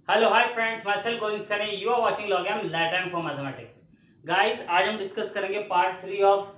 Hello hi friends, myself Govind Sunny, you are watching लॉगएम Latin for mathematics. Guys, आज हम discuss करेंगे part 3 of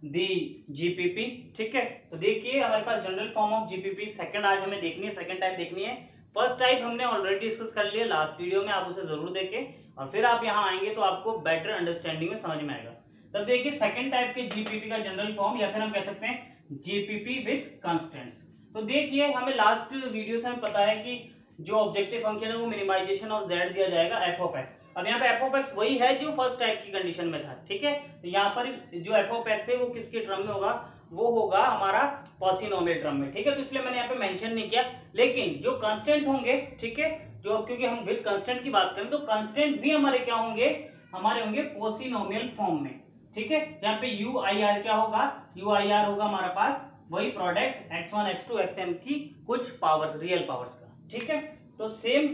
the GPP. ठीक है, तो देखिए हमारे पास general form of GPP second आज हमें देखनी है, सेकंड टाइप देखनी है। फर्स्ट टाइप हमने ऑलरेडी डिस्कस कर लिया लास्ट वीडियो में, आप उसे जरूर देखें और फिर आप यहाँ आएंगे तो आपको बेटर अंडरस्टैंडिंग में समझ में आएगा। तब देखिए सेकंड टाइप के जीपीपी का जनरल फॉर्म या फिर हम कह सकते हैं जीपीपी विथ कांस्टेंट्स। तो देखिए हमें लास्ट वीडियो से हमें पता है कि जो ऑब्जेक्टिव फंक्शन है वो मिनिमाइजेशन ऑफ z दिया जाएगा एफ ऑफ एक्स। अब यहाँ पे एफ ऑफ एक्स वही है जो फर्स्ट टाइप की कंडीशन में था। ठीक है, तो यहाँ पर जो एफ ऑफ एक्स है वो किसके टर्म में होगा, वो होगा हमारा पॉलिनोमियल टर्म में। ठीक है, तो इसलिए मैंने यहाँ पे मेंशन नहीं किया, लेकिन जो कांस्टेंट होंगे, ठीक है, जो अब क्योंकि हम विद कांस्टेंट की बात करें तो कांस्टेंट भी हमारे क्या होंगे, हमारे होंगे पॉलिनोमियल फॉर्म में। ठीक है, यहाँ पे यू आई आर क्या होगा, यू आई आर होगा हमारे पास वही प्रोडक्ट x1 x2 xm की कुछ पावर्स, रियल पावर्स का। ठीक है, तो सेम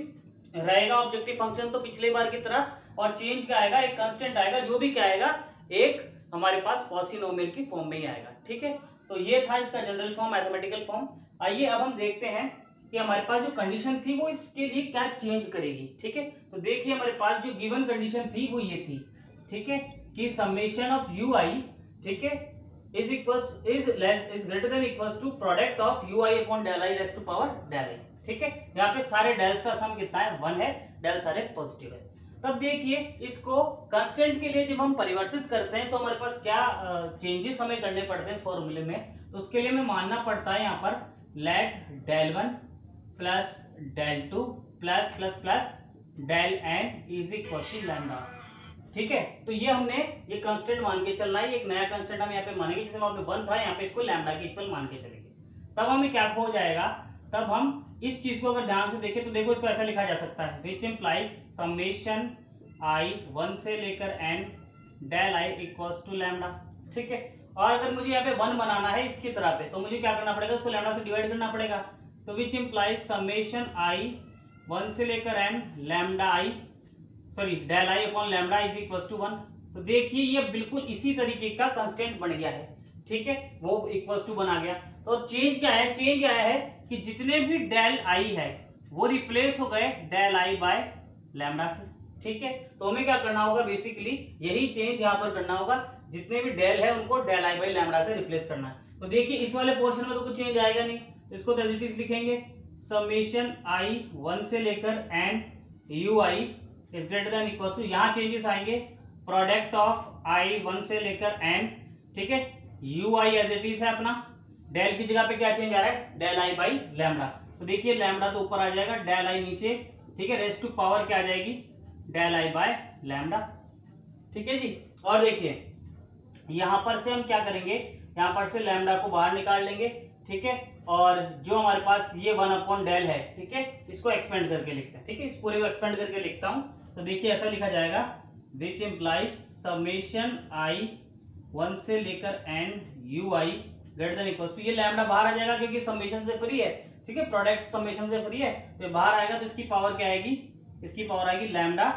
रहेगा ऑब्जेक्टिव फंक्शन तो पिछले बार की तरह, और चेंज क्या आएगा, एक कांस्टेंट आएगा जो भी क्या आएगा, एक हमारे पास पॉलिनोमियल की फॉर्म में ही आएगा। ठीक है, तो ये था इसका जनरल फॉर्म, मैथमेटिकल फॉर्म। आइए अब हम देखते हैं कि हमारे पास जो कंडीशन थी वो इसके लिए क्या चेंज करेगी। ठीक है, तो देखिए हमारे पास जो गिवन कंडीशन थी वो ये थी, ठीक है, कि समेशन ऑफ यू आई, ठीक है, is greater than equals to product of ui upon del I raised to power del I। ठीक है, यहाँ पे सारे डेल्स का सम कितना है, 1 है, डेल सारे पॉजिटिव है। तब देखिए इसको कांस्टेंट के लिए जब हम परिवर्तित करते हैं तो हमारे पास क्या चेंजेस हमें करने पड़ते हैं इस फॉर्मूले में। तो उसके लिए हमें मानना पड़ता है यहाँ पर let del 1 plus del 2 plus plus plus del n is equal to lambda. ठीक है, तो ये हमने ये कांस्टेंट मान के चलना है, एक नया कांस्टेंट हम यहाँ पे मानेंगे, जिसमें वहां पे 1 था, यहाँ पे इसको लैम्डा के इक्वल मान के चलेंगे। तब हमें क्या हो जाएगा, तब हम इस चीज को अगर ध्यान से देखें तो देखो इसको ऐसा लिखा जा सकता है, विच इम्प्लाइज समेशन आई 1 से लेकर n del i equals to lambda. ठीक है, और अगर मुझे यहाँ पे 1 बनाना है इसकी तरह पे तो मुझे क्या करना पड़ेगा, उसको लैम्डा से डिवाइड करना पड़ेगा। तो विच इम्प्लाइज समेशन आई 1 से लेकर n lambda i, sorry del i upon lambda is equals to 1। तो देखिए ये बिल्कुल इसी तरीके का कांस्टेंट बन गया है। ठीक है, वो इक्वल्स टू 1 आ गया। तो चेंज क्या है, चेंज आया है कि जितने भी डेल आई है वो रिप्लेस हो गए डेल आई बाय लैम्डा से। ठीक है, तो हमें क्या करना होगा, बेसिकली यही चेंज यहाँ पर करना होगा, जितने भी डेल है उनको डेल आई बाय लैम्डा से रिप्लेस करना है। तो देखिए इस वाले पोर्शन में तो कुछ चेंज आएगा नहीं, तो इसको एज इट इज लिखेंगे, समेशन आई 1 से लेकर n u i is greater than equal to, यहाँ चेंजेस आएंगे, प्रोडक्ट ऑफ आई 1 से लेकर एन, ठीक है, you i as it is है अपना, डेल की जगह पे क्या चेंज आ रहा है, डेल आई बाई लैम्डा। तो देखिए लैम्डा तो ऊपर आ जाएगा, डेल आई नीचे, ठीक है, रेस्ट टू पावर क्या आ जाएगी, डेल आई बाय लैम्डा। ठीक है जी, और देखिए यहां पर से हम क्या करेंगे, यहां पर से लैम्डा को बाहर निकाल लेंगे। ठीक है, और जो हमारे पास ये 1 अपॉन डेल है, ठीक है, इसको एक्सपेंड करके लिखते हैं। ठीक है, इस पूरे को एक्सपेंड करके लिखता हूं, तो देखिए ऐसा लिखा जाएगा, विच इम्प्लाइज समेशन आई 1 से लेकर N you i greater than equals to, ये लैम्डा बाहर आ जाएगा क्योंकि समेशन से फ्री है। ठीक है, प्रोडक्ट समेशन से फ्री है, तो बाहर आएगा तो इसकी पावर क्या आएगी, इसकी पावर आएगी लैम्डा।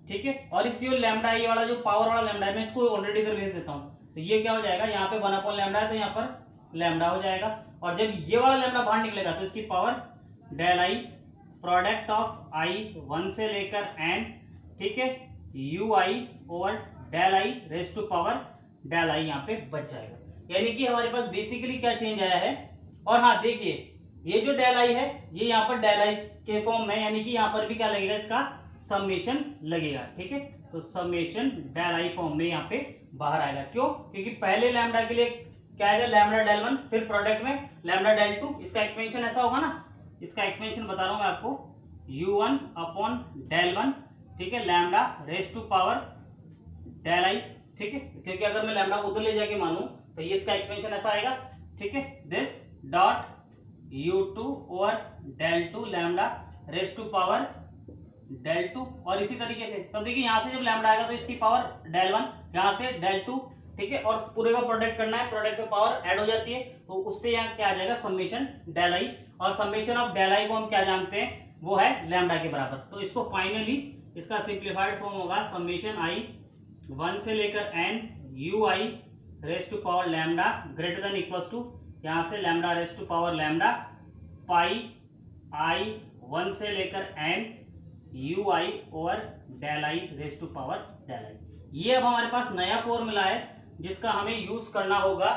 ठीक है, और इस जो लैम्डा ये वाला जो पावर वाला लैम्डा है मैं इसको ऑलरेडी इधर भेज देता हूँ, तो ये क्या हो जाएगा, यहाँ पे 1 अपॉन लैम्डा है तो यहाँ पर लैम्डा हो जाएगा, और जब ये वाला लैम्डा बाहर निकलेगा तो इसकी power del I product of आई 1 से लेकर एन, ठीक है, you I over del I raise to power del I यहाँ पे बच जाएगा। यानी कि हमारे पास बेसिकली क्या चेंज आया है। और हाँ देखिए ये जो डेल आई है ये यहाँ पर डेल आई के फॉर्म में, यानी कि यहाँ पर भी क्या लगेगा, इसका समेशन लगेगा। ठीक है, तो समेशन डेल आई फॉर्म में यहाँ पे बाहर आएगा। क्यों, क्योंकि पहले लैम्डा के लिए क्या आएगा, लैम्डा डेल 1, फिर प्रोडक्ट में लैम्डा डेल 2, इसका एक्सपेंशन ऐसा होगा ना, इसका एक्सपेंशन बता रहा हूं मैं आपको, u1 अपॉन डेल 1, ठीक है, lambda raise to power del i. ठीक है, क्योंकि अगर मैं लैम्डा उधर ले जाके मानूं तो ये इसका एक्सपेंशन ऐसा आएगा। ठीक है, this dot u2 over del 2 lambda raise to power del 2, और इसी तरीके से। तो देखिए यहां से जब लैम्डा आएगा तो इसकी पावर डेल 1, यहां से डेल 2, ठीक है, और पूरे का प्रोडक्ट करना है, प्रोडक्ट पे पावर ऐड हो जाती है, तो उससे यहाँ क्या आ जाएगा, समेशन डेल आई, और समेशन ऑफ डेल आई को हम क्या जानते हैं, वो है लैम्डा के बराबर। तो इसको फाइनली इसका सिंप्लीफाइड फॉर्म होगा समेशन आई 1 से लेकर N you I raise to power lambda greater than equals to, यहाँ से lambda raise to power lambda pi I 1 से लेकर N you I over del I raise to power del I. ये अब हमारे पास नया फॉर्मूला है जिसका हमें यूज करना होगा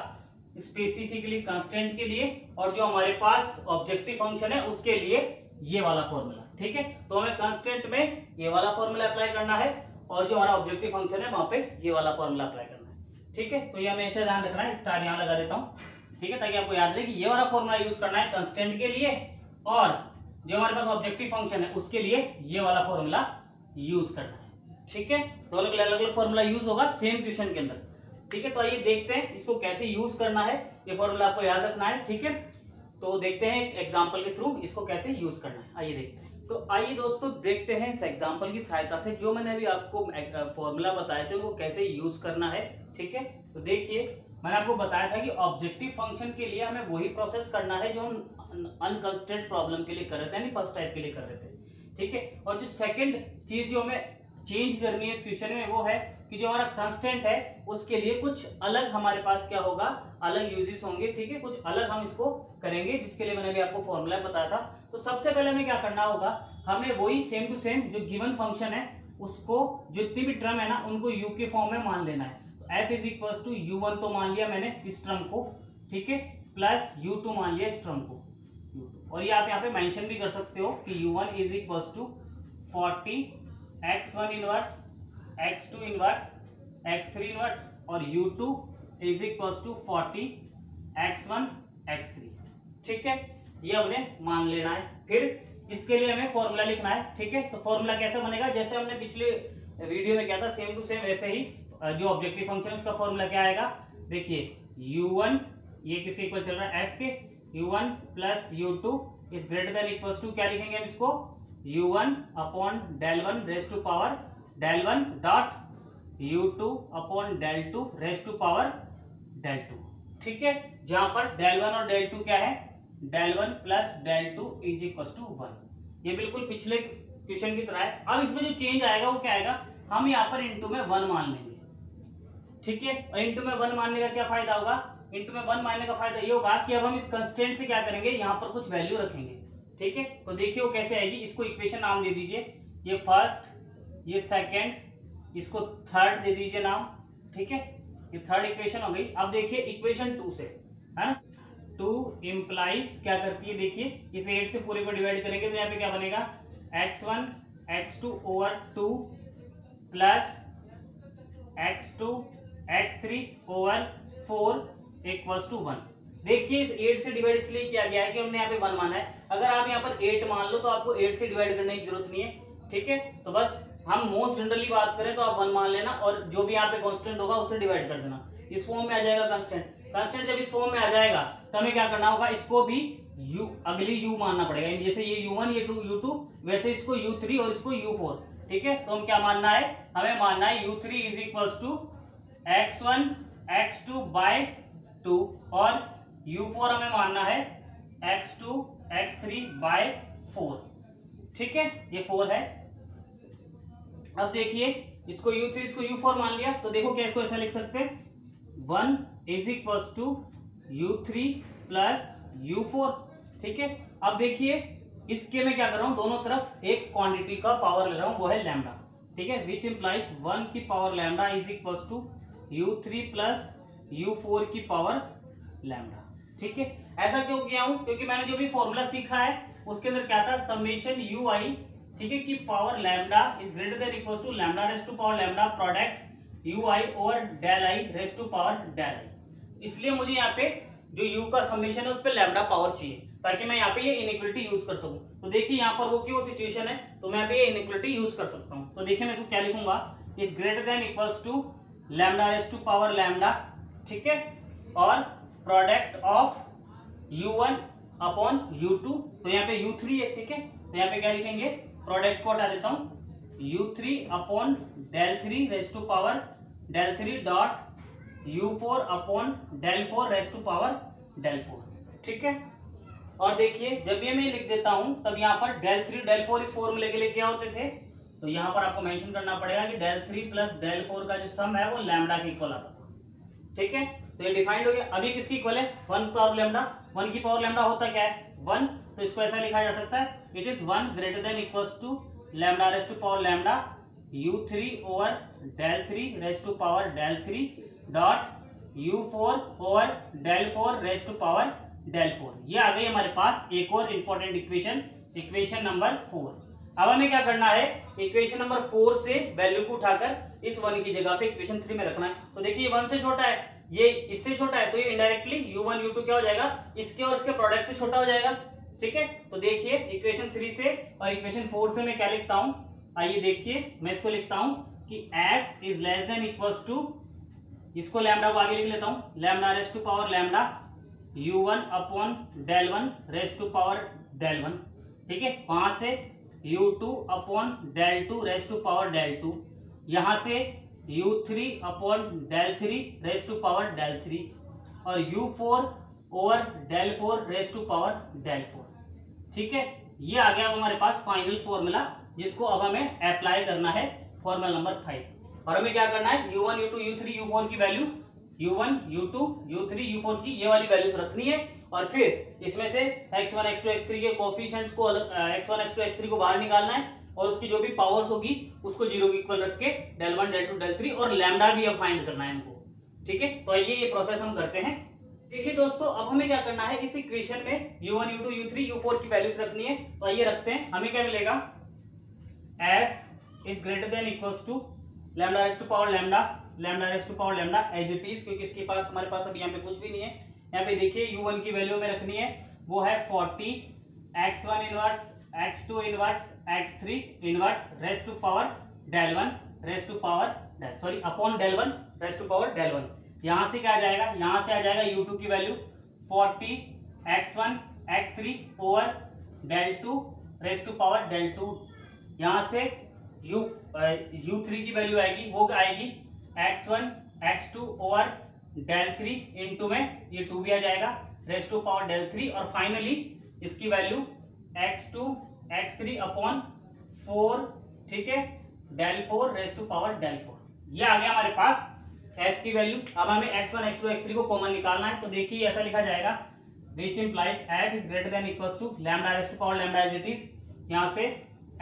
स्पेसिफिकली कांस्टेंट के लिए, और जो हमारे पास ऑब्जेक्टिव फंक्शन है उसके लिए ये वाला फॉर्मूला। ठीक है, तो हमें कांस्टेंट में ये वाला फॉर्मूला अप्लाई करना है और जो हमारा ऑब्जेक्टिव फंक्शन है वहां पे ये वाला फॉर्मूला अप्लाई करना है। ठीक है, तो ये हमेशा ध्यान रखना है। स्टार यहाँ लगा देता हूँ, ठीक है, ताकि आपको याद रहे कि ये वाला फॉर्मूला यूज करना है कांस्टेंट के लिए, और जो हमारे पास ऑब्जेक्टिव फंक्शन है उसके लिए ये वाला फॉर्मूला यूज करना है। ठीक है, दोनों के लिए अलग अलग फॉर्मूला यूज होगा सेम क्वेश्चन के अंदर। ठीक है, तो आइए देखते हैं इसको कैसे यूज करना है। ये फॉर्मूला आपको याद रखना है। ठीक है, तो देखते हैं एक एग्जांपल के थ्रू इसको कैसे यूज करना है। आइए देखते हैं। तो आइए दोस्तों देखते हैं इस एग्जांपल की सहायता से जो मैंने अभी आपको फॉर्मूला बताए थे वो कैसे यूज करना है। ठीक है, तो देखिए मैंने आपको बताया था कि ऑब्जेक्टिव फंक्शन के लिए हमें वही प्रोसेस करना है जो हम अनकंस्ट्रेंट प्रॉब्लम के लिए कर रहे थे, यानी फर्स्ट टाइप के लिए कर रहे थे। ठीक है, और जो सेकंड चीज जो हमें चेंज करनी है इस क्वेश्चन में वो है कि जो हमारा कांस्टेंट है उसके लिए कुछ अलग हमारे पास क्या होगा, अलग यूजेस होंगे। ठीक है, कुछ अलग हम इसको करेंगे जिसके लिए मैंने भी आपको फॉर्मूला बताया था। तो सबसे पहले हमें क्या करना होगा, हमें वही सेम टू सेम जो गिवन फंक्शन है उसको जितनी भी टर्म है ना उनको यू के फॉर्म में मान लेना है। तो F is equal to u1 तो मान लिया मैंने इस टर्म को, ठीक है, प्लस u2 मान लिया इस टर्म को, और ये आप यहाँ पे मेंशन भी कर सकते हो कि u1 is equal to 40 x1 inverse x2 inverse x3 inverse और u2 is equal to 40 x1 x3। ठीक है, ये हमने मान लेना है। फिर इसके लिए हमें फॉर्मूला लिखना है। ठीक है, तो फॉर्मूला कैसे बनेगा, जैसे हमने पिछले वीडियो में किया था सेम टू सेम वैसे ही जो ऑब्जेक्टिव फंक्शन है उसका फॉर्मूला क्या आएगा, देखिए u1 ये किसके इक्वल चल रहा है, f के, u1 plus u2 is greater than equal to क्या लिखेंगे हम इसको, u1 upon del 1 raise to power del 1 dot u2 upon del 2 raise to power del 2। ठीक है, जहां पर डेल 1 और डेल 2 क्या है, del 1 plus del 2 is equal to 1। ये बिल्कुल पिछले क्वेश्चन की तरह है। अब इसमें जो चेंज आएगा वो क्या आएगा, हम यहाँ पर इनटू में 1 मान लेंगे। ठीक है, और इनटू में 1 मानने का क्या फायदा होगा, इनटू में 1 मानने का फायदा ये होगा कि अब हम इस कंस्टेंट से क्या करेंगे, यहाँ पर कुछ वैल्यू रखेंगे। ठीक है, तो देखिए वो कैसे आएगी, इसको इक्वेशन नाम दे दीजिए, ये फर्स्ट, ये सेकंड, इसको थर्ड दे दीजिए नाम। ठीक है, ये थर्ड इक्वेशन हो गई। अब देखिए इक्वेशन 2 से, है ना, 2 इम्प्लाइज क्या करती है, देखिए इस 8 से पूरे को डिवाइड करेंगे तो यहाँ पे क्या बनेगा, x1 x2 over 2 plus x2 x3 over 4 equals to 1। देखिए इस 8 से डिवाइड इसलिए किया गया है कि हमने यहाँ पे 1 माना है। अगर आप यहाँ पर 8 मान लो तो आपको 8 से डिवाइड करने की जरूरत नहीं है। ठीक है, तो बस हम मोस्ट जनरली बात करें तो आप 1 मान लेना और जो भी यहाँ पे कांस्टेंट होगा उससे डिवाइड कर देना। इस फॉर्म में आ जाएगा कांस्टेंट। कांस्टेंट जब इस फॉर्म में आ जाएगा तो हमें क्या करना होगा, इसको भी u अगली u मानना पड़ेगा। जैसे ये u1 ये u2 वैसे इसको u3 और इसको u4। ठीक है, तो हम क्या मानना है, हमें मानना है u3 is equal to x1 x2 bye 2 और u4 हमें मानना है x2 x3 बाय 4। ठीक है, ये 4 है। अब देखिए इसको u3 इसको u4 मान लिया तो देखो क्या इसको ऐसा लिख सकते हैं, 1 is equal to u3 plus u4। ठीक है, अब देखिए इसके मैं क्या कर रहा हूं, दोनों तरफ एक क्वांटिटी का पावर ले रहा हूं वो है लैम्डा। ठीक है, विच इंप्लाइज 1 की power lambda is equal to u3 plus u4 की पावर लैम्डा। ठीक है, ऐसा क्यों किया हूं, क्योंकि मैंने जो भी फॉर्मूला सीखा है उसके अंदर क्या था, समेशन यू आई, ठीक है, की power lambda is greater than equal to lambda raise to power lambda product u I over del I raise to power del i. इसलिए मुझे यहाँ पे जो u का समेशन है उस पर लैम्डा पावर चाहिए ताकि मैं यहाँ पे ये इनइक्वालिटी यूज कर सकूं। तो देखिए यहाँ पर वो की वो सिचुएशन है तो मैं यहाँ पे ये इनइक्वालिटी यूज कर सकता हूँ। तो देखिए मैं इसको क्या लिखूंगा, is greater than equals to lambda raise to power lambda. ठीक है, और product of u1 upon u2, तो यहाँ पे u3 है। ठीक है, तो यहाँ पे क्या लिखेंगे, प्रोडक्ट को हटा देता हूँ, u3 upon del 3 raise to power del 3 dot u4 upon del 4 raise to power del 4। ठीक है, और देखिए जब ये मैं लिख देता हूं तब यहाँ पर डेल 3 डेल 4 इस फॉर्मूले के लिए क्या होते थे, तो यहाँ पर आपको मेंशन करना पड़ेगा कि डेल 3 प्लस डेल 4 का जो सम है वो लैम्डा के इक्वल आता था। ठीक है, तो ये डिफाइंड हो गया। अभी किसकी इक्वल है, 1 पावर लैम्डा। 1 की पावर लैम्डा होता क्या है, 1, तो इसको ऐसा लिखा जा सकता है, it is 1 greater than equals to lambda raise to power lambda u3 over del 3 raise to power del 3 dot u4 over del 4 raise to power del 4। ये आ गई हमारे पास एक और इंपॉर्टेंट इक्वेशन, इक्वेशन नंबर 4। अब हमें क्या करना है, इक्वेशन नंबर 4 से वैल्यू को उठाकर इस 1 की जगह पे इक्वेशन 3 में रखना है। तो देखिए 1 से छोटा है, ये इससे छोटा है, तो ये इनडायरेक्टली u1 u2 क्या हो जाएगा, इसके और इसके प्रोडक्ट से छोटा हो जाएगा। ठीक है, तो देखिए इक्वेशन 3 से और इक्वेशन 4 से मैं क्या लिखता हूं, आइए देखिए मैं इसको लिखता हूं कि f is less than equals to, इसको लैम्डा को आगे लिख लेता हूं, lambda raise to power lambda u1 upon del 1 raise to power del 1। ठीक है, वहां से u2 upon del 2 raise to power del 2, यहां से u3 upon del 3 raise to power del 3 और u4 over del 4 raise to power del 4। ठीक है, ये आ गया हमारे पास फाइनल फॉर्मूला, जिसको अब हमें अप्लाई करना है फॉर्मूला नंबर 5। और हमें क्या करना है, u1 u2 u3 u4 की value, u1 u2 u3 u4 की ये वाली वैल्यूज रखनी है और फिर इसमें से x1 x2 x3 के कोफिशिएंट्स को x1 x2 x3 को बाहर निकालना है और उसकी जो भी पावर्स होगी उसको 0 के इक्वल रख के डेल 1 डेल 2 डेल 3 और लैम्डा भी अब फाइंड करना है हमको। ठीक है, तो आइए ये प्रोसेस हम करते हैं। देखिए दोस्तों, अब हमें क्या करना है, इस इक्वेशन में u1 u2 u3 u4 की वैल्यूज रखनी है। तो आइए रखते हैं, हमें क्या मिलेगा, f is greater than equals to lambda raise to power lambda, lambda raise to power lambda as it is, क्योंकि इसके पास हमारे पास अभी यहाँ पे कुछ भी नहीं है। यहाँ पे देखिए u1 की वैल्यू में रखनी है, वो है 40 x1 inverse x2 inverse x3 inverse raise to power del 1 raise to power del, sorry upon del 1 raise to power del 1। यहाँ से क्या आ जाएगा, यहाँ से आ जाएगा u2 की value 40 x1 x3 over del 2 raise to power del 2। यहाँ से u3 की वैल्यू आएगी, वो आएगी x1 x2 over del 3 into में ये 2 भी आ जाएगा रेस टू पावर डेल 3 और फाइनली इसकी वैल्यू x2 x3 अपॉन 4। ठीक है, del 4 raise to power del 4। ये आ गया हमारे पास f की वैल्यू। अब हमें x1 x2 x3 को कॉमन निकालना है। तो देखिए ऐसा लिखा जाएगा, which implies f is greater than equals to lambda raise to power lambda as it is. यहाँ से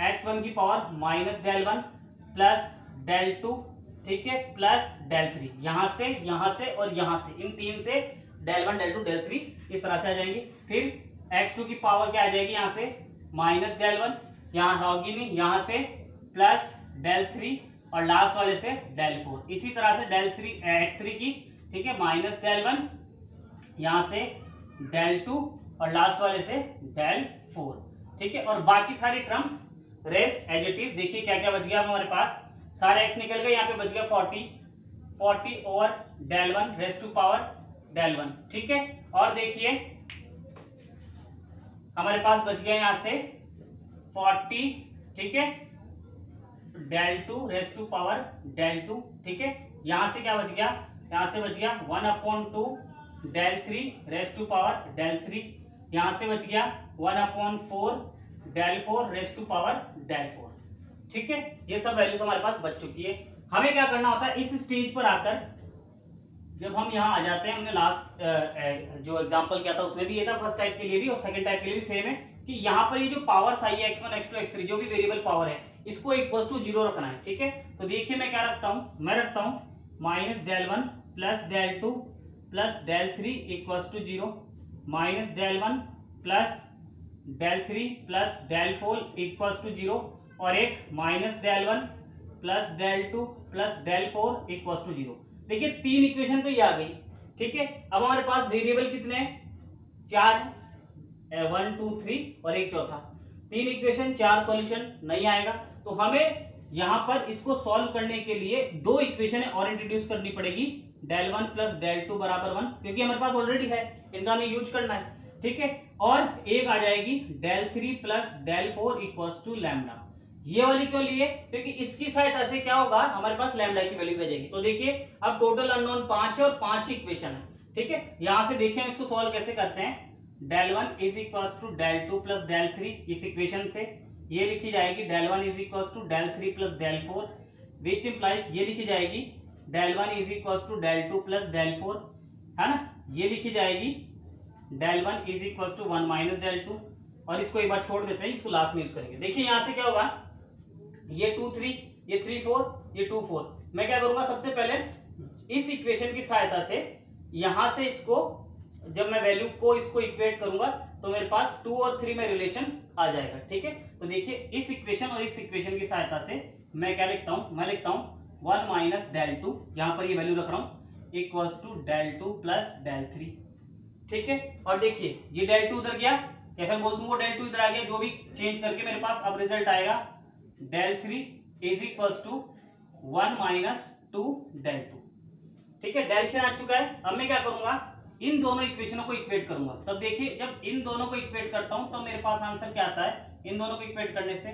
x1 की power minus del 1 plus del 2, ठीक है, प्लस डेल 3, यहाँ से और यहाँ से, इन तीन से डेल 1 डेल 2 डेल 3 इस तरह से आ जाएंगे। फिर x2 की पावर क्या आ जाएगी, यहाँ से माइनस डेल 1, यहाँ होगी नहीं, यहाँ से प्लस डेल 3 और लास्ट वाले से डेल 4। इसी तरह से डेल 3 x3 की, ठीक है, माइनस डेल 1, यहाँ से डेल 2 और लास्ट वाले से डेल 4। ठीक है, और बाकी सारी terms rest as it is. देखिए क्या क्या बच गया हमारे पास, सारे x निकल गए, यहाँ पे बच गया 40 over del 1 raise to power del 1। ठीक है, और देखिए हमारे पास बच गया यहाँ से 40, ठीक है, del 2 raise to power del 2। ठीक है, यहाँ से क्या बच गया, यहाँ से बच गया 1/2 del 3 raise to power del 3। यहाँ से बच गया 1/4 del 4 raise to power del 4। ठीक है, ये सब वैल्यूज हमारे पास बच चुकी है। हमें क्या करना होता है, इस स्टेज पर आकर जब हम यहाँ आ जाते हैं, हमने लास्ट जो एग्जांपल किया था उसमें भी ये था, फर्स्ट टाइप के लिए भी और सेकंड टाइप के लिए भी सेम है, कि यहाँ पर ये जो पावर्स आई है x1 x2 x3 जो भी वेरिएबल पावर है, इसको इक्वल टू 0 रखना है। ठीक है, तो देखिए मैं क्या रखता हूँ, मैं रखता हूँ minus del 1 plus del 2 plus del 3 equals टू 0, minus del 1 plus del 3 plus del 4 equals टू 0 और एक minus del 1 plus del 2 plus del 4 equals टू 0। देखिए तीन इक्वेशन तो ये आ गई। ठीक है, अब हमारे पास वेरिएबल कितने हैं, 4 है, 1 2 3 और एक चौथा। तीन इक्वेशन 4 सॉल्यूशन नहीं आएगा, तो हमें यहाँ पर इसको सॉल्व करने के लिए दो इक्वेशन और इंट्रोड्यूस करनी पड़ेगी, डेल 1 प्लस डेल 2 बराबर 1, क्योंकि हमारे पास ऑलरेडी है, इनका हमें यूज करना है। ठीक है, और एक आ जाएगी del 3 plus del 4 equals to lambda. ये वाली क्यों लिए, क्योंकि इसकी सहायता से क्या होगा, हमारे पास लैम्डा की वैल्यू भेजेगी। तो देखिए अब टोटल अननोन 5 है और 5 ही इक्वेशन है। ठीक है, यहां से देखिए हम इसको सॉल्व कैसे करते हैं, del 1 is equals to del 2 plus del 3, इस इक्वेशन से ये लिखी जाएगी del 1 is equals to del 3 plus del 4, which implies ये लिखी जाएगी del 1 is equals to del 2 plus del 4, है ना, ये लिखी जाएगी del 1 is equals to 1 minus del 2, और इसको एक बार छोड़ देते हैं, इसको लास्ट में यूज करेंगे। देखिए यहां से क्या होगा, ये 2 3, ये 3 4, ये 2 4। मैं क्या करूंगा, सबसे पहले इस इक्वेशन की सहायता से यहां से इसको, जब मैं वैल्यू को इसको इक्वेट करूंगा तो मेरे पास 2 और 3 में रिलेशन आ जाएगा। ठीक है, तो देखिए इस इक्वेशन और इस इक्वेशन की सहायता से मैं क्या लिखता हूं, मैं लिखता हूं 1 माइनस del 2, यहां पर ये वैल्यू रख रहा हूं, equals to del 2 plus del 3। ठीक है, और देखिए ये del 2 उधर गया, या फिर बोल दूं वो del 2 इधर आ गया, जो भी चेंज करके मेरे पास अब रिजल्ट आएगा del 3 is equals to 1 minus 2 del 2। ठीक है, डेल्शन आ चुका है। अब मैं क्या करूंगा, इन दोनों इक्वेशनों को इक्वेट करूंगा। तब देखिए जब इन दोनों को इक्वेट करता हूं तब मेरे पास आंसर क्या आता है, इन दोनों को इक्वेट करने से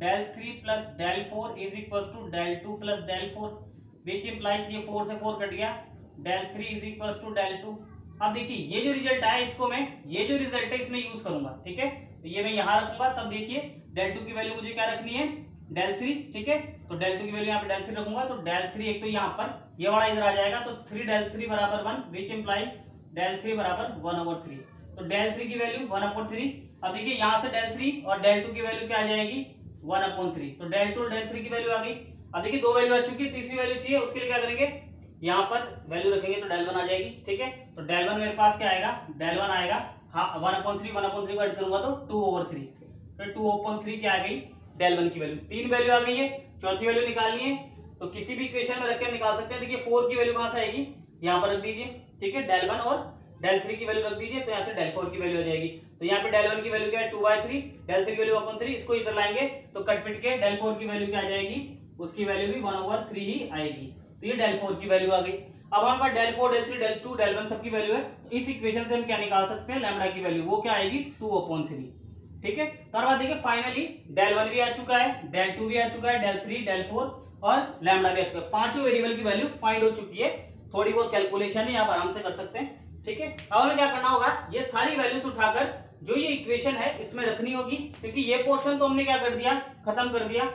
del 3 plus del 4 is equals to del 2 plus del 4, which implies ये 4 से 4 कट गया, del 3 is equals to del 2। अब देखिए ये जो रिजल्ट आया इसको मैं, ये जो रिजल्ट है इसमें यूज करूंगा। ठीक है, तो ये मैं यहां रखूंगा। तब देखिए del 2 की वैल्यू मुझे क्या रखनी है, del 3। ठीक है, तो del 2 की वैल्यू यहाँ पे del 3 रखूंगा, तो del 3 एक तो यहाँ पर ये वाला इधर आ जाएगा, तो 3 del 3 बराबर 1, विच इंप्लाइज del 3 बराबर 1/3। तो del 3 की वैल्यू 1/3। अब देखिए यहाँ से del 3 और del 2 की वैल्यू क्या आ जाएगी, 1/3। तो del 2 और del 3 की वैल्यू आ गई। अब देखिए दो वैल्यू आ चुकी है, तीसरी वैल्यू चाहिए, उसके लिए क्या करेंगे, यहाँ पर वैल्यू रखेंगे तो del 1 आ जाएगी। ठीक है, तो del 1 मेरे पास क्या आएगा, del 1 आएगा, हाँ 1/3 को ऐड करूंगा तो 2/3, फिर 2/3 क्या आ गई, del 1 की वैल्यू। तीन वैल्यू आ गई है, चौथी वैल्यू निकालनी है तो किसी भी इक्वेशन में रख के निकाल सकते हैं। देखिए 4 की वैल्यू कहां से आएगी, यहाँ पर रख दीजिए। ठीक है, del 1 और del 3 की वैल्यू रख दीजिए, तो यहाँ से del 4 की वैल्यू आ जाएगी। तो यहाँ पे del 1 की वैल्यू क्या है, 2/3, del 3 की वैल्यू 1/3, इसको इधर लाएंगे तो कट पिट के del 4 की वैल्यू क्या आ जाएगी, उसकी वैल्यू भी 1/3 ही आएगी। तो ये del 4 की वैल्यू आ गई। अब हमारे पास del 4, del 3, del 2, del 1 सबकी वैल्यू है, तो इस इक्वेशन से हम क्या निकाल सकते हैं, लैम्डा की वैल्यू, वो क्या आएगी 2/3। ठीक है, तो बाद देखिए फाइनली del 1 भी आ चुका है, del 2 भी आ चुका है, del 3, del 4 और लैम्डा भी आ चुका है। पांचों वेरिएबल की वैल्यू फाइंड हो चुकी है। थोड़ी बहुत कैलकुलेशन है, आप आराम से कर सकते हैं। ठीक है, अब हमें क्या करना होगा, ये सारी वैल्यूज उठाकर जो ये इक्वेशन है इसमें रखनी होगी, क्योंकि ये पोर्शन तो हमने क्या कर दिया, खत्म कर दिया।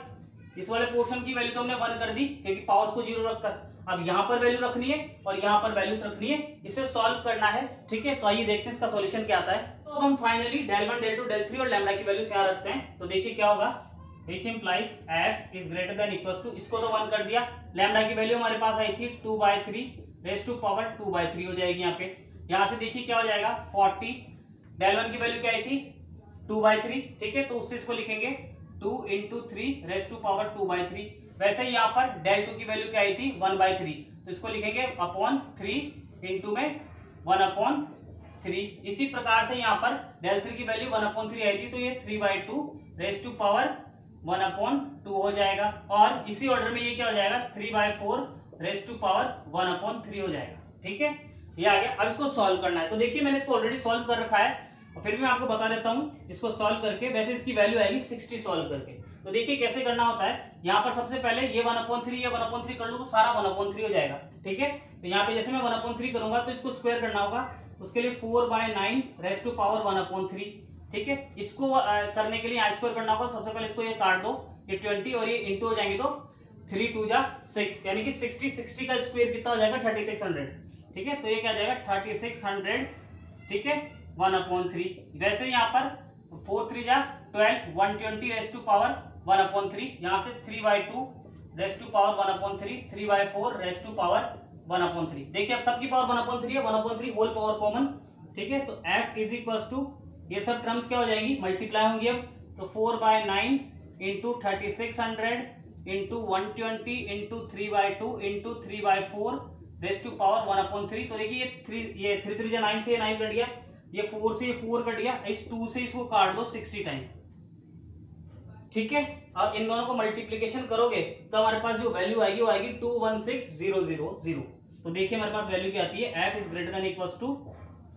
इस वाले पोर्शन की वैल्यू तो हमने 1 कर दी, क्योंकि पावर्स को 0 रखकर। अब यहाँ पर वैल्यू रखनी है और यहाँ पर वैल्यूज रखनी है, इसे सॉल्व करना है। ठीक है, तो आइए देखते हैं इसका सॉल्यूशन क्या आता है। तो हम फाइनली del 1, del 2, del 3 और लैम्डा की वैल्यूज यहाँ रखते हैं। तो देखिए क्या होगा, which implies f is greater than equals to, इसको तो 1 कर दिया, लैम्डा की वैल्यू हमारे पास आई थी 2/3 रेज़ टू पावर 2/3 हो जाएगी यहाँ पे। यहाँ से देखिए क्या हो जाएगा 40, del 1 की वैल्यू क्या आई थी 2/3। ठीक है, तो उससे इसको लिखेंगे 2 × 3 रेज़ टू पावर 2/3। वैसे ही यहाँ पर del 2 की वैल्यू क्या आई थी 1/3, तो इसको लिखेंगे अपॉन 3 इंटू में 1/3। इसी प्रकार से यहाँ पर del 3 की वैल्यू 1/3 आई थी, तो ये 3/2 रेज़ टू पावर 1/2 हो जाएगा। और इसी ऑर्डर में ये क्या हो जाएगा 3/4 रेज़ टू पावर 1/3 हो जाएगा। ठीक है, ये आ गया। अब इसको सॉल्व करना है, तो देखिए मैंने इसको ऑलरेडी सॉल्व कर रखा है, और फिर भी मैं आपको बता देता हूँ इसको सॉल्व करके। वैसे इसकी वैल्यू आएगी 60 सॉल्व करके। तो देखिए कैसे करना होता है, यहाँ पर सबसे पहले ये 1/3 ये 1/3 कर लूँ तो सारा 1/3 हो जाएगा। ठीक है, तो यहाँ पे जैसे मैं 1/3 करूंगा तो इसको स्क्वायर करना होगा, उसके लिए 4/9 रेज़ टू पावर 1/3। ठीक है, इसको करने के लिए यहाँ स्क्वायर करना होगा। सबसे पहले इसको ये काट दो, ये 20 और ये इंटू हो जाएंगे, तो 3 2 जा 6, यानी कि 60 का स्क्वायर कितना हो जाएगा 3600। ठीक है, तो ये क्या आ जाएगा 3600। ठीक है, 1/3। वैसे यहाँ पर 4 3 जा 12, 120 रेज़ टू पावर 1/3, यहाँ से 3/2 raise to power 1/3, 3/4 raise to power 1/3। देखिए अब सबकी पावर 1/3 है, 1/3 होल पावर कॉमन। ठीक है, तो f इज इक्वल्स टू, ये सब टर्म्स क्या हो जाएंगी मल्टीप्लाई होंगी। अब तो 4/9 into 3600 into 120 into 3/2 into 3/4 raise to power 1/3। तो देखिए ये 3 3 9 से 9 कट गया, ये 4 से 4 कट गया, इस 2 से इसको काट दो 60 टाइम। ठीक है, अब इन दोनों को मल्टीप्लीकेशन करोगे तो हमारे पास जो वैल्यू आएगी वो आएगी 216000। तो देखिए हमारे पास वैल्यू क्या आती है, f is greater than equals to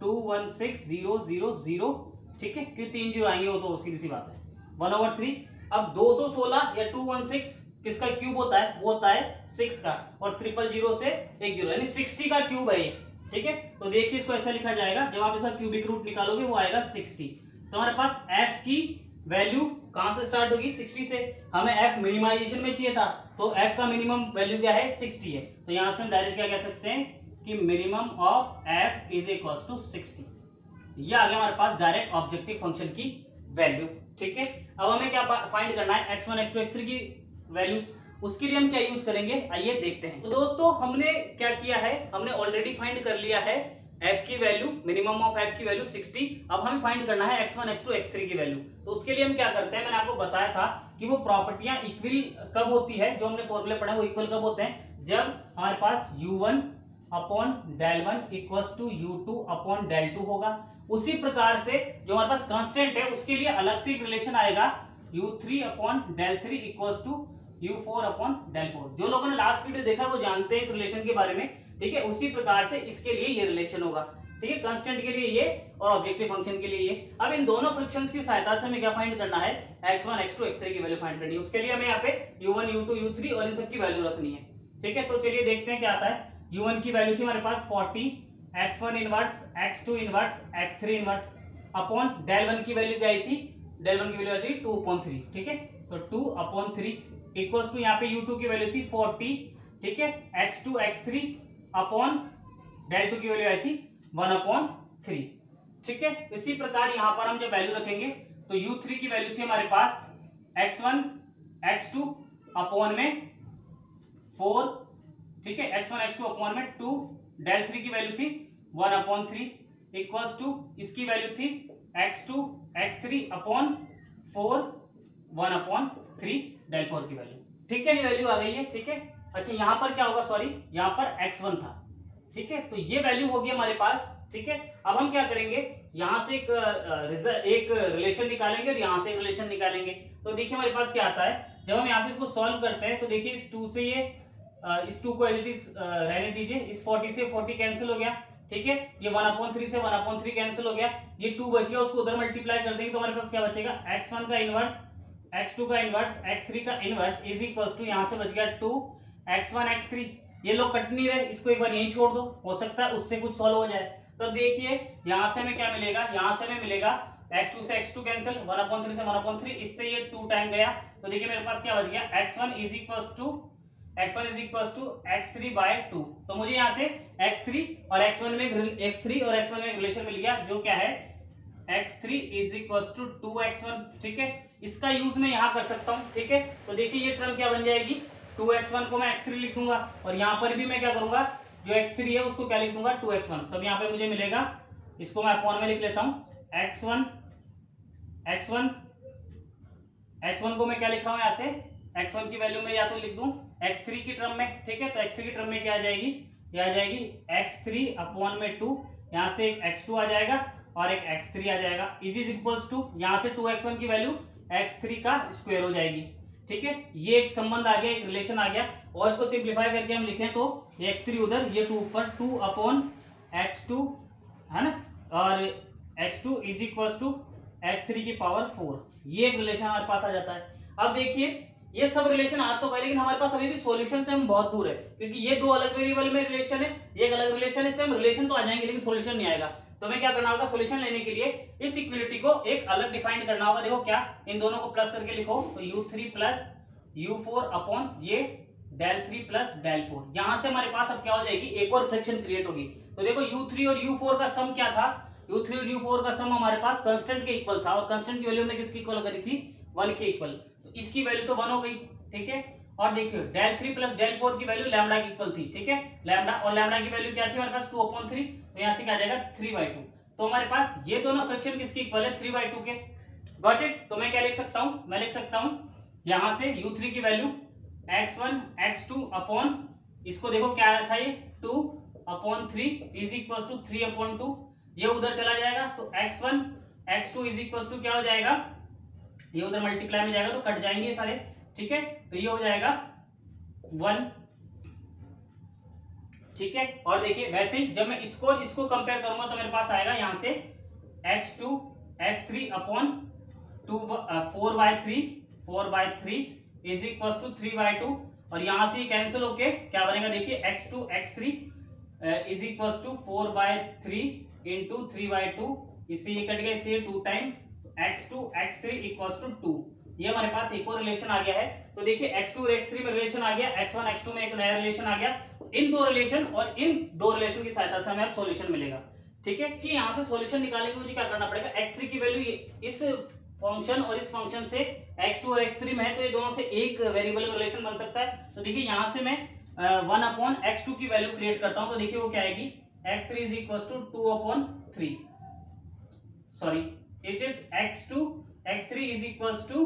216000। ठीक है, क्योंकि 3 जीरो आएंगे, वो तो सीधी सी बात है 1/3। अब 216 या 216 किसका क्यूब होता है, वो होता है 6 का, और 000 से 1 0, यानी 60 का क्यूब है ये। ठीक है, तो देखिए इसको ऐसा लिखा जाएगा, जब आप इसका क्यूबिक रूट निकालोगे वो आएगा 60। तो हमारे पास f की वैल्यू कहां से स्टार्ट होगी 60 से। हमें f मिनिमाइजेशन में चाहिए था, तो f का मिनिमम वैल्यू क्या है 60 है। तो यहां से हम डायरेक्ट क्या कह सकते हैं कि minimum of f is equals to 60। ये आ गया हमारे पास डायरेक्ट ऑब्जेक्टिव फंक्शन की वैल्यू। ठीक है, अब हमें क्या फाइंड करना है, x1 x2 x3 की वैल्यूज, उसके लिए हम क्या यूज करेंगे आइए देखते हैं। तो दोस्तों हमने क्या किया है, हमने ऑलरेडी फाइंड कर लिया है f की वैल्यू, मिनिमम ऑफ f की वैल्यू 60। अब हमें फाइंड करना है x1 x2 x3 की वैल्यू। तो उसके लिए हम क्या करते हैं, मैंने आपको बताया था कि वो प्रॉपर्टियां इक्वल कब होती है, जो हमने फॉर्मूले पढ़ा वो इक्वल कब होते हैं, जब हमारे पास u1 upon del 1 equals to u2 upon del 2 होगा। उसी प्रकार से जो हमारे पास कांस्टेंट है उसके लिए अलग से एक रिलेशन आएगा, u3 upon del 3 equals to u4 upon del 4। जो लोगों ने लास्ट वीडियो देखा वो जानते हैं इस रिलेशन के बारे में, ठीक है। उसी प्रकार से इसके लिए ये रिलेशन होगा, ठीक है, कांस्टेंट के लिए ये और ऑब्जेक्टिव फंक्शन के लिए ये। अब इन दोनों फ्रैक्शंस की सहायता से हमें क्या फाइंड करना है, x1 x2 x3 की वैल्यू फाइंड करनी है। उसके लिए हमें यहाँ पे u1 u2 u3 और इन सब की वैल्यू रखनी है, ठीक है। तो चलिए देखते हैं क्या आता है। u1 की वैल्यू थी हमारे पास 40, x1 inverse x2 inverse x3 inverse upon del 1 की वैल्यू क्या आई थी, डेल 1 की वैल्यू आई थी 2/3, ठीक है। तो 2/3 इक्वल्स टू यहाँ पे u2 की वैल्यू थी 40, ठीक है, x2 x3 अपॉन डेल 2 की वैल्यू आई थी 1/3, ठीक है। इसी प्रकार यहां पर हम जब वैल्यू रखेंगे तो u3 की वैल्यू थी हमारे पास x1 x2 अपॉन में 4, ठीक है, x1 x2 अपॉन में 2, डेल 3 की वैल्यू थी 1/3 इक्वल्स टू इसकी वैल्यू थी x2 x3 अपॉन 4 1/3 डेल 4 की वैल्यू, ठीक है। ये वैल्यू आ गई है, ठीक है। अच्छा यहां पर क्या होगा, सॉरी यहां पर x1 था, ठीक है। तो ये वैल्यू होगी हमारे पास, ठीक है। अब हम क्या करेंगे, यहां से एक रिलेशन निकालेंगे और यहां से एक रिलेशन निकालेंगे। तो देखिए हमारे पास क्या आता है, जब हम यहां से इसको सॉल्व करते हैं तो देखिए इस 2 से ये इस 2 को एज इट इज रहने दीजिए, इस 40 से 40 कैंसिल हो गया, ठीक है। ये 1/3 से 1/3 कैंसिल हो गया, ये 2 बच गया, उसको उधर मल्टीप्लाई कर देंगे तो हमारे पास क्या बचेगा, x1 का इनवर्स x2 का इनवर्स x3 का इनवर्स इज इक्वल्स टू यहां से बच गया 2 x1 x3। ये लोग कट नहीं रहे, इसको एक बार यहीं छोड़ दो, हो सकता है उससे कुछ सॉल्व हो जाए। तो देखिए यहां से हमें क्या मिलेगा, यहां से हमें मिलेगा x2 से x2 कैंसिल, 1/3 से 1/3, इससे ये 2 टाइम गया। तो देखिए मेरे पास क्या बच गया, x1 is equals to x3/2। तो मुझे यहां से x3 और x1 में एक रिलेशन मिल गया, जो क्या है x3 is equals to 2x1, ठीक है। इसका यूज मैं यहां कर सकता हूं, ठीक है। तो देखिए ये टर्म क्या बन जाएगी, 2x1 को मैं x3 लिख दूंगा और यहां पर भी मैं क्या करूंगा, जो x3 है उसको क्या लिख दूंगा 2x1। तब यहां पे मुझे मिलेगा, इसको मैं अपॉन में लिख लेता हूं, x1 को मैं क्या लिख रहा हूं यहां से, x1 की वैल्यू में या तो लिख दूं x3 की टर्म में, ठीक है। तो x3 की टर्म में क्या आ जाएगी, ये आ जाएगी x3 अपॉन में 2, यहां से एक x2 आ जाएगा और एक x3 आ जाएगा, इज इक्वल्स टू यहां से 2x1 की वैल्यू x3 का स्क्वायर हो जाएगी, ठीक है। ये एक संबंध आ गया, एक रिलेशन आ गया। और इसको सिंप्लीफाई करके हम लिखें तो ये x3 उधर, ये 2 ऊपर, 2/x2 है ना, और x2 is equals to x3 की पावर 4। ये एक रिलेशन हमारे पास आ जाता है। अब देखिए ये सब रिलेशन आ तो गए, लेकिन हमारे पास अभी भी सॉल्यूशन से हम बहुत दूर है, क्योंकि ये दो अलग वेरिएबल में रिलेशन है, ये एक अलग रिलेशन है, इससे हम रिलेशन तो आ जाएंगे लेकिन सॉल्यूशन नहीं आएगा। तो हमें क्या करना होगा, सॉल्यूशन लेने के लिए इस इक्विलिटी को एक अलग डिफाइन करना होगा। देखो क्या, इन दोनों को प्लस करके लिखो, तो u3 प्लस u4 अपॉन ये डेल 3 प्लस डेल 4। यहां से हमारे पास अब क्या हो जाएगी, एक और फ्रैक्शन क्रिएट होगी। तो देखो u3 और u4 का सम क्या था, u3 और u4 का सम हमारे पास कांस्टेंट के इक्वल था, और कांस्टेंट की वैल्यू हमने किसकी इक्वल करी थी, 1 के इक्वल। तो इसकी वैल्यू तो 1 हो गई, ठीक है। और देखिए डेल 3 प्लस डेल 4 की वैल्यू लैम्डा की इक्वल थी, ठीक है। लैम्डा और लैम्डा की वैल्यू क्या थी हमारे पास 2/3, तो यहां से क्या आ जाएगा 3/2। तो हमारे पास ये दोनों फ्रैक्शन किसके इक्वल है, 3/2 के। Got it. तो मैं क्या लिख सकता हूं, मैं लिख सकता हूं यहां से u3 की वैल्यू x1 x2 अपॉन, इसको देखो क्या आया था, ये 2/3 इज इक्वल टू 3/2। ये उधर चला जाएगा तो x1 x2 is equal to क्या हो जाएगा, ये उधर मल्टीप्लाई में जाएगा तो कट जाएंगे सारे, ठीक है। तो ये हो जाएगा 1, ठीक है। और देखिए वैसे ही जब मैं इसको कंपेयर करूंगा तो मेरे पास आएगा यहां से x2 x3 upon 4/3 is equal to 3/2, और यहां से कैंसिल होके क्या बनेगा, देखिए x2 x3 is equal to 4/3 into 3/2, इससे ये कट गया, इससे 2 time, x2 x3 equal to 2। ये हमारे पास एक और रिलेशन आ गया है। तो देखिए x2 और x3 में रिलेशन आ गया, x1 x2 में एक नया रिलेशन आ गया। इन दो रिलेशन और इन दो रिलेशन की सहायता से हमें सॉल्यूशन मिलेगा, ठीक है। कि यहां से सॉल्यूशन निकालने के मुझे क्या करना पड़ेगा, x3 की वैल्यू इस फंक्शन और इस फंक्शन से x2 और x3 में है तो ये दोनों से एक वेरिएबल में रिलेशन बन सकता है। तो देखिए यहाँ से मैं 1/x2 की वैल्यू क्रिएट करता हूँ, तो देखिए वो क्या आएगी, x3 is equal to 2/3, sorry it is x3 is equal to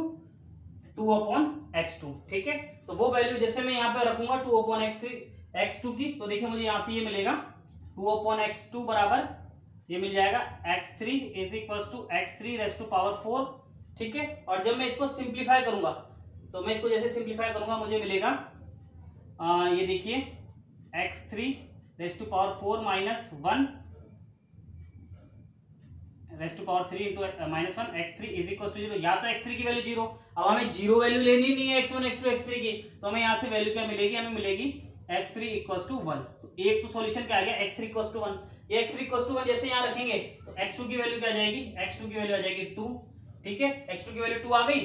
2/x2, ठीक है। तो वो वैल्यू जैसे मैं यहाँ पे रखूंगा 2/x2 की, तो देखिए मुझे यहाँ से ये मिलेगा 2/x2 बराबर ये मिल जाएगा x3 is equal to x3 raise to power 4, ठीक है। और जब मैं इसको सिंप्लीफाई करूंगा, तो मैं इसको जैसे सिंप्लीफाई करूंगा मुझे मिलेगा ये देखिए x3 raise to power 4 minus 1 raise to power 3 into -1 x3 is equal to 0। या तो x3 की वैल्यू 0, अब हमें 0 वैल्यू लेनी नहीं है x1 x2 x3 की, तो हमें यहाँ से वैल्यू क्या मिलेगी, हमें मिलेगी x3 इक्वल टू 1। तो एक तो सॉल्यूशन क्या आ गया, x3 इक्वल टू 1। ये x3 इक्वल टू 1 जैसे यहाँ रखेंगे तो x2 की वैल्यू क्या आ जाएगी, x2 की वैल्यू आ जाएगी 2, ठीक है। x2 की वैल्यू 2 आ गई,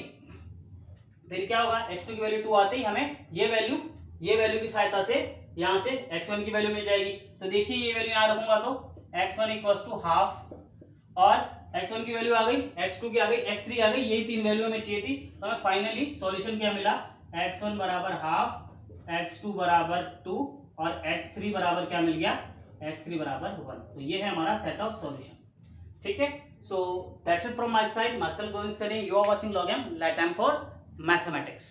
फिर क्या होगा, x2 की वैल्यू 2 आते ही हमें ये वैल्यू की सहायता से यहाँ से x1 की वैल्यू मिल जाएगी। तो देखिए ये वैल्यू यहाँ रखूंगा तो x1 इक्वल टू हाफ, और x1 की वैल्यू आ गई, x2 की आ गई, x3 आ गई, यही तीन वैल्यू हमें चाहिए थी। तो हमें फाइनली सॉल्यूशन क्या मिला, x1 बराबर हाफ, x2 बराबर 2 और x3 बराबर क्या मिल गया, x3 बराबर 1। तो ये है हमारा सेट ऑफ सॉल्यूशन, ठीक है। So that's it from my side, myself Govind Saini, you are watching log M learn time for mathematics.